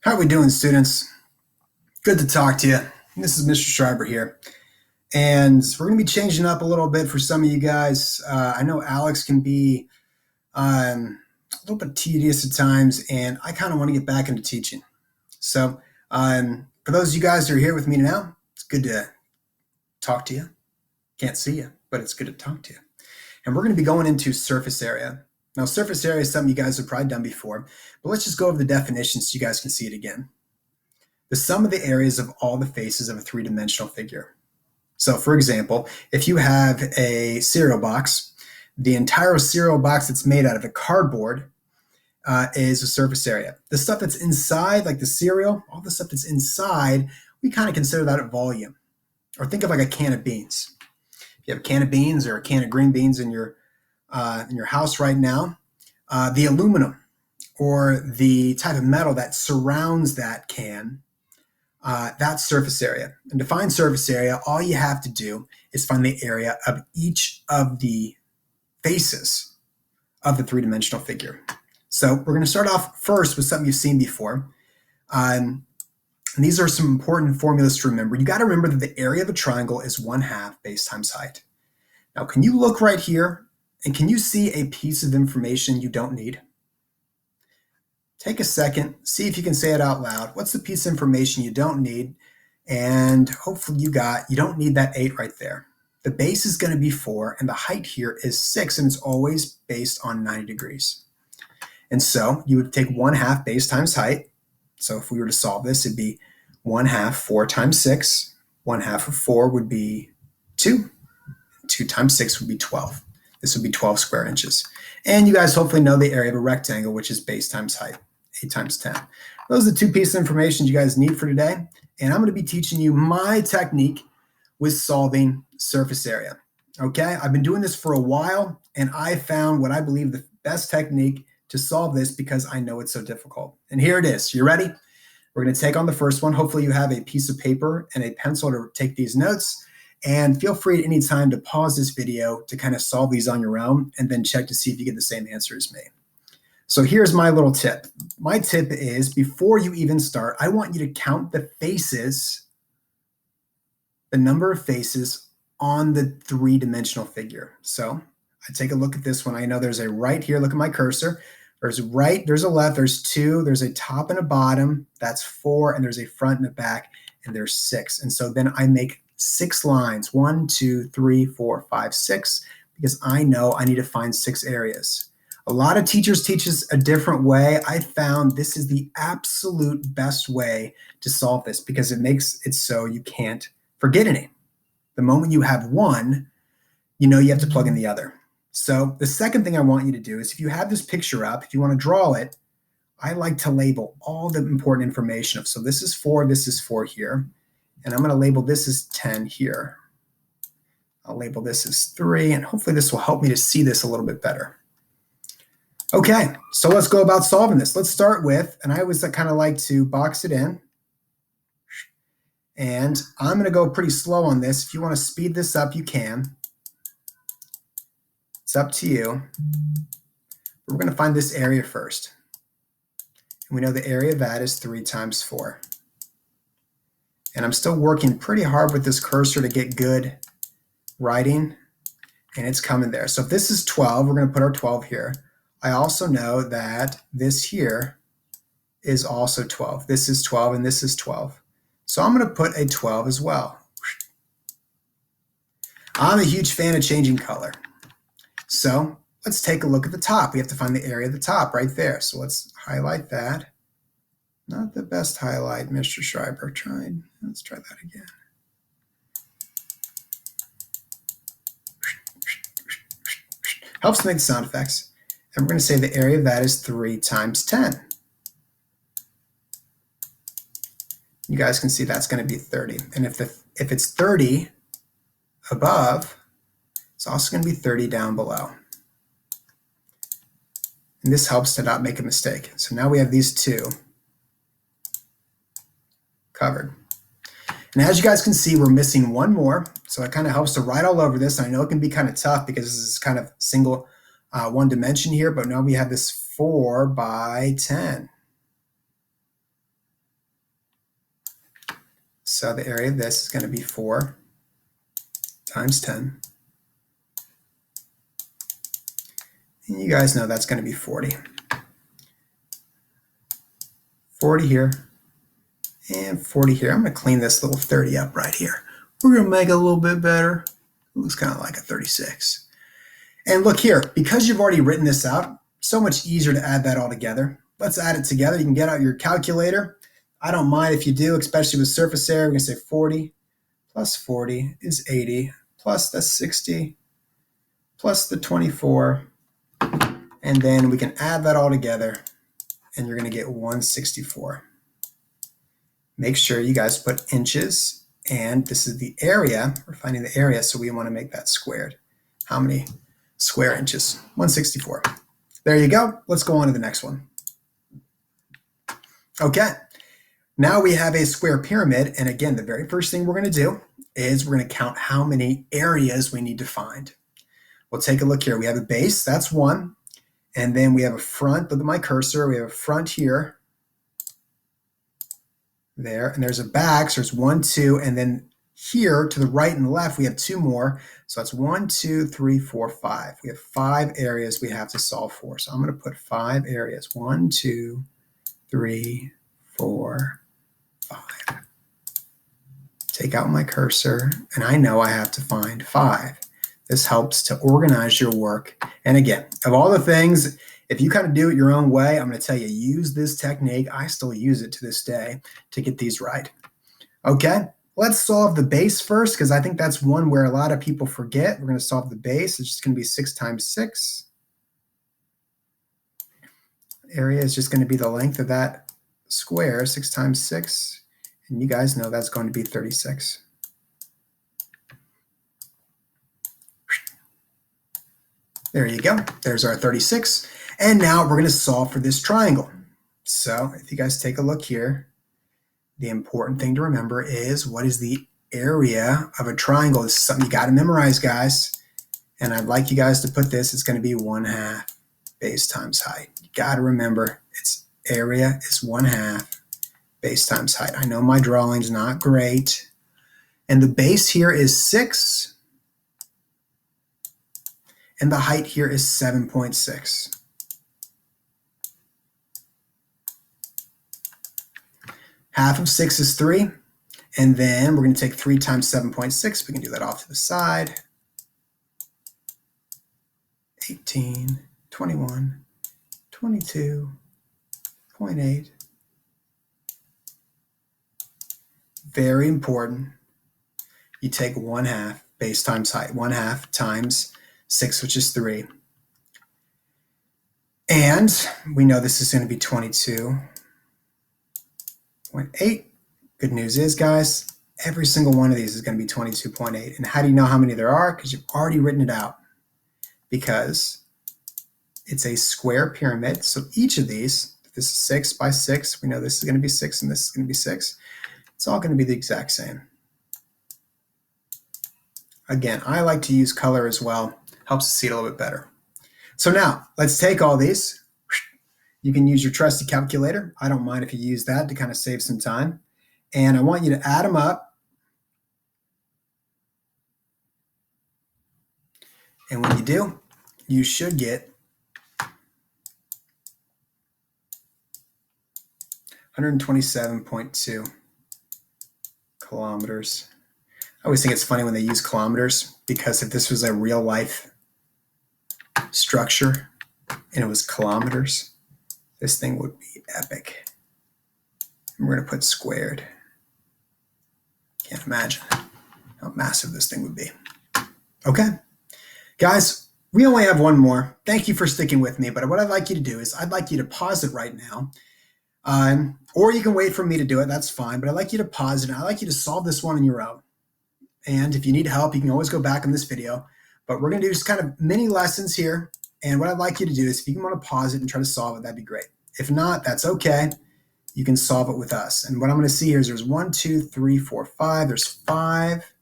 How are we doing, students? Good to talk to you. This is Mr. Schreiber here. And we're going to be changing up a little bit for some of you guys. I know Alex can be a little bit tedious at times, and I kind of want to get back into teaching. So, for those of you guys who are here with me now, it's good to talk to you. Can't see you, but it's good to talk to you. And we're going to be going into surface area. Now, surface area is something you guys have probably done before, but let's just go over the definitions so you guys can see it again. The sum of the areas of all the faces of a three-dimensional figure. So, for example, if you have a cereal box, the entire cereal box that's made out of a cardboard is a surface area. The stuff that's inside, like the cereal, all the stuff that's inside, we kind of consider that a volume. Or think of like a can of beans. If you have a can of beans or a can of green beans in your house right now, the aluminum or the type of metal that surrounds that can, that's surface area. And to find surface area, all you have to do is find the area of each of the faces of the three-dimensional figure. So we're going to start off first with something you've seen before. And these are some important formulas to remember. You got to remember that the area of a triangle is 1/2 base times height. Now, can you look right here and can you see a piece of information you don't need? Take a second, see if you can say it out loud. What's the piece of information you don't need? And hopefully you don't need that 8 right there. The base is going to be 4 and the height here is 6, and it's always based on 90 degrees. And so you would take 1/2 base times height. So if we were to solve this, it'd be 1/2 4 times 6. 1/2 of 4 would be 2. 2 times 6 would be 12. This would be 12 square inches. And you guys hopefully know the area of a rectangle, which is base times height, 8 times 10. Those are the 2 pieces of information you guys need for today. And I'm going to be teaching you my technique with solving surface area. Okay, I've been doing this for a while, and I found what I believe the best technique to solve this because I know it's so difficult. And here it is. You ready? We're going to take on the first one. Hopefully you have a piece of paper and a pencil to take these notes. And feel free at any time to pause this video to kind of solve these on your own and then check to see if you get the same answer as me. So here's my little tip. My tip is before you even start, I want you to count the faces, the number of faces on the three-dimensional figure. So I take a look at this one. I know there's a right here. Look at my cursor. There's a right, there's a left, there's 2, there's a top and a bottom. That's 4, and there's a front and a back, and there's 6. And so then I make 6 lines, 1, 2, 3, 4, 5, 6, because I know I need to find 6 areas. A lot of teachers teach us a different way. I found this is the absolute best way to solve this because it makes it so you can't forget any. The moment you have one, you know you have to plug in the other. So the second thing I want you to do is if you have this picture up, if you want to draw it, I like to label all the important information. So this is 4 here. And I'm going to label this as 10 here. I'll label this as 3, and hopefully this will help me to see this a little bit better. Okay, so let's go about solving this. Let's start with, and I always kind of like to box it in. And I'm going to go pretty slow on this. If you want to speed this up, you can. It's up to you. We're going to find this area first. And we know the area of that is 3 times 4. And I'm still working pretty hard with this cursor to get good writing, and it's coming there. So if this is 12, we're going to put our 12 here. I also know that this here is also 12. This is 12, and this is 12. So I'm going to put a 12 as well. I'm a huge fan of changing color. So let's take a look at the top. We have to find the area of the top right there. So let's highlight that. Not the best highlight, Mr. Schreiber tried. Let's try that again. Helps to make the sound effects. And we're going to say the area of that is 3 times 10. You guys can see that's going to be 30. And if it's 30 above, it's also going to be 30 down below. And this helps to not make a mistake. So now we have these 2 covered. And as you guys can see, we're missing one more. So it kind of helps to write all over this. And I know it can be kind of tough because this is kind of single one dimension here, but now we have this 4 by 10. So the area of this is going to be 4 times 10. And you guys know that's going to be 40. 40 here and 40 here. I'm going to clean this little 30 up right here. We're going to make it a little bit better. It looks kind of like a 36. And look here, because you've already written this out, so much easier to add that all together. Let's add it together. You can get out your calculator. I don't mind if you do, especially with surface area. We're going to say 40 plus 40 is 80, plus the 60, plus the 24. And then we can add that all together, and you're going to get 164. Make sure you guys put inches, and this is the area. We're finding the area, so we want to make that squared. How many square inches? 164. There you go. Let's go on to the next one. Okay, now we have a square pyramid, and again, the very first thing we're going to do is we're going to count how many areas we need to find. We'll take a look here. We have a base, that's 1, and then we have a front. Look at my cursor. We have a front here, there, and there's a back, so there's 1, 2, and then here to the right and left, we have 2 more. So that's 1, 2, 3, 4, 5. We have 5 areas we have to solve for. So I'm going to put 5 areas. 1, 2, 3, 4, 5. Take out my cursor, and I know I have to find 5. This helps to organize your work. And again, of all the things, if you kind of do it your own way, I'm going to tell you, use this technique. I still use it to this day to get these right. Okay, let's solve the base first, because I think that's one where a lot of people forget. We're going to solve the base. It's just going to be 6 times 6. Area is just going to be the length of that square, 6 times 6. And you guys know that's going to be 36. There you go. There's our 36. And now we're going to solve for this triangle. So if you guys take a look here, the important thing to remember is, what is the area of a triangle? This is something you got to memorize, guys. And I'd like you guys to put this. It's going to be 1/2 base times height. You got to remember, its area is 1/2 base times height. I know my drawing's not great. And the base here is 6. And the height here is 7.6. Half of 6 is 3. And then we're going to take 3 times 7.6. We can do that off to the side. 18, 21, 22.8. Very important. You take 1/2 base times height. 1/2 times 6, which is 3. And we know this is going to be 22.8. Good news is, guys, every single one of these is going to be 22.8. And how do you know how many there are? Because you've already written it out. Because it's a square pyramid. So each of these, if this is 6 by 6, we know this is going to be 6 and this is going to be 6. It's all going to be the exact same. Again, I like to use color as well. Helps us see it a little bit better. So now, let's take all these. You can use your trusty calculator. I don't mind if you use that to kind of save some time. And I want you to add them up. And when you do, you should get 127.2 kilometers. I always think it's funny when they use kilometers, because if this was a real life structure and it was kilometers, this thing would be epic. And we're going to put squared. Can't imagine how massive this thing would be. Okay, guys, we only have one more. Thank you for sticking with me, but what I'd like you to do is I'd like you to pause it right now. Or you can wait for me to do it, that's fine, but I'd like you to pause it, and I'd like you to solve this one on your own. And if you need help, you can always go back in this video. But we're going to do just kind of mini lessons here. And what I'd like you to do is, if you want to pause it and try to solve it, that'd be great. If not, that's okay. You can solve it with us. And what I'm going to see here is there's 1, 2, 3, 4, 5. There's 5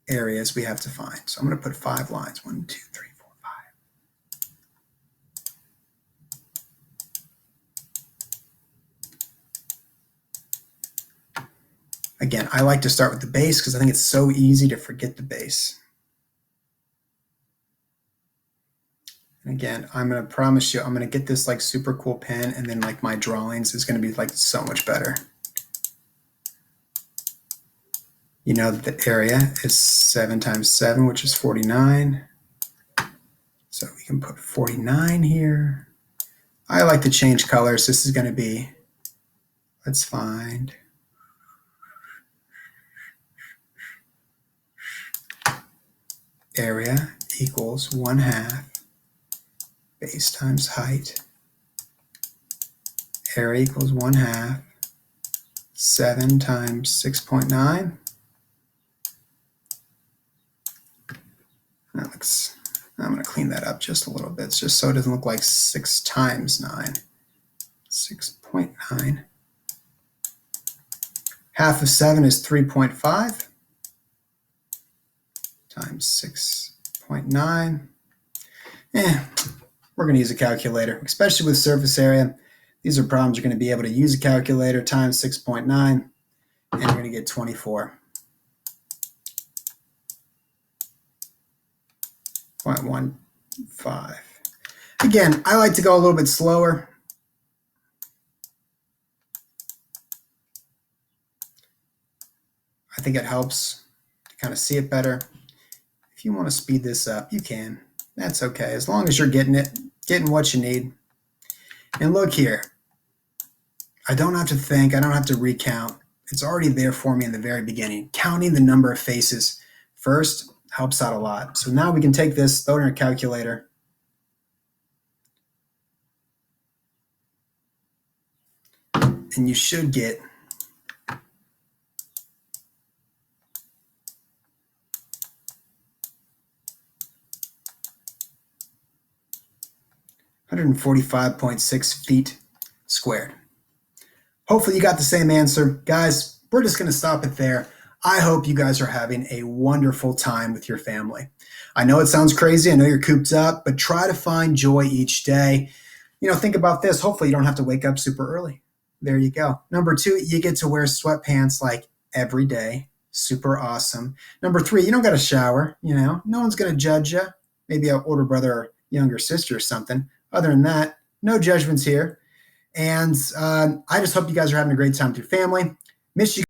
areas we have to find. So I'm going to put 5 lines. 1, 2, 3, 4, 5. Again, I like to start with the base because I think it's so easy to forget the base. And again, I'm going to promise you, I'm going to get this like super cool pen, and then like my drawings is going to be like so much better. You know that the area is 7 times 7, which is 49. So we can put 49 here. I like to change colors. This is going to be, let's find, area equals 1/2 base times height. Area equals 1/2 7 times 6.9. That looks, I'm going to clean that up just a little bit, just so it doesn't look like 6 times 9. 6.9. Half of 7 is 3.5 times 6.9. We're going to use a calculator, especially with surface area. These are problems you're going to be able to use a calculator times 6.9, and you're going to get 24.15. Again, I like to go a little bit slower. I think it helps to kind of see it better. If you want to speed this up, you can. That's okay, as long as you're getting what you need. And look here. I don't have to think. I don't have to recount. It's already there for me in the very beginning. Counting the number of faces first helps out a lot. So now we can take this, throw it in our calculator. And you should get 145.6 feet squared. Hopefully you got the same answer. Guys, we're just going to stop it there. I hope you guys are having a wonderful time with your family. I know it sounds crazy. I know you're cooped up, but try to find joy each day. You know, think about this. Hopefully you don't have to wake up super early. There you go. Number 2, you get to wear sweatpants like every day. Super awesome. Number 3, you don't got to shower. You know, no one's going to judge you. Maybe an older brother or younger sister or something. Other than that, no judgments here. And I just hope you guys are having a great time with your family. Miss you.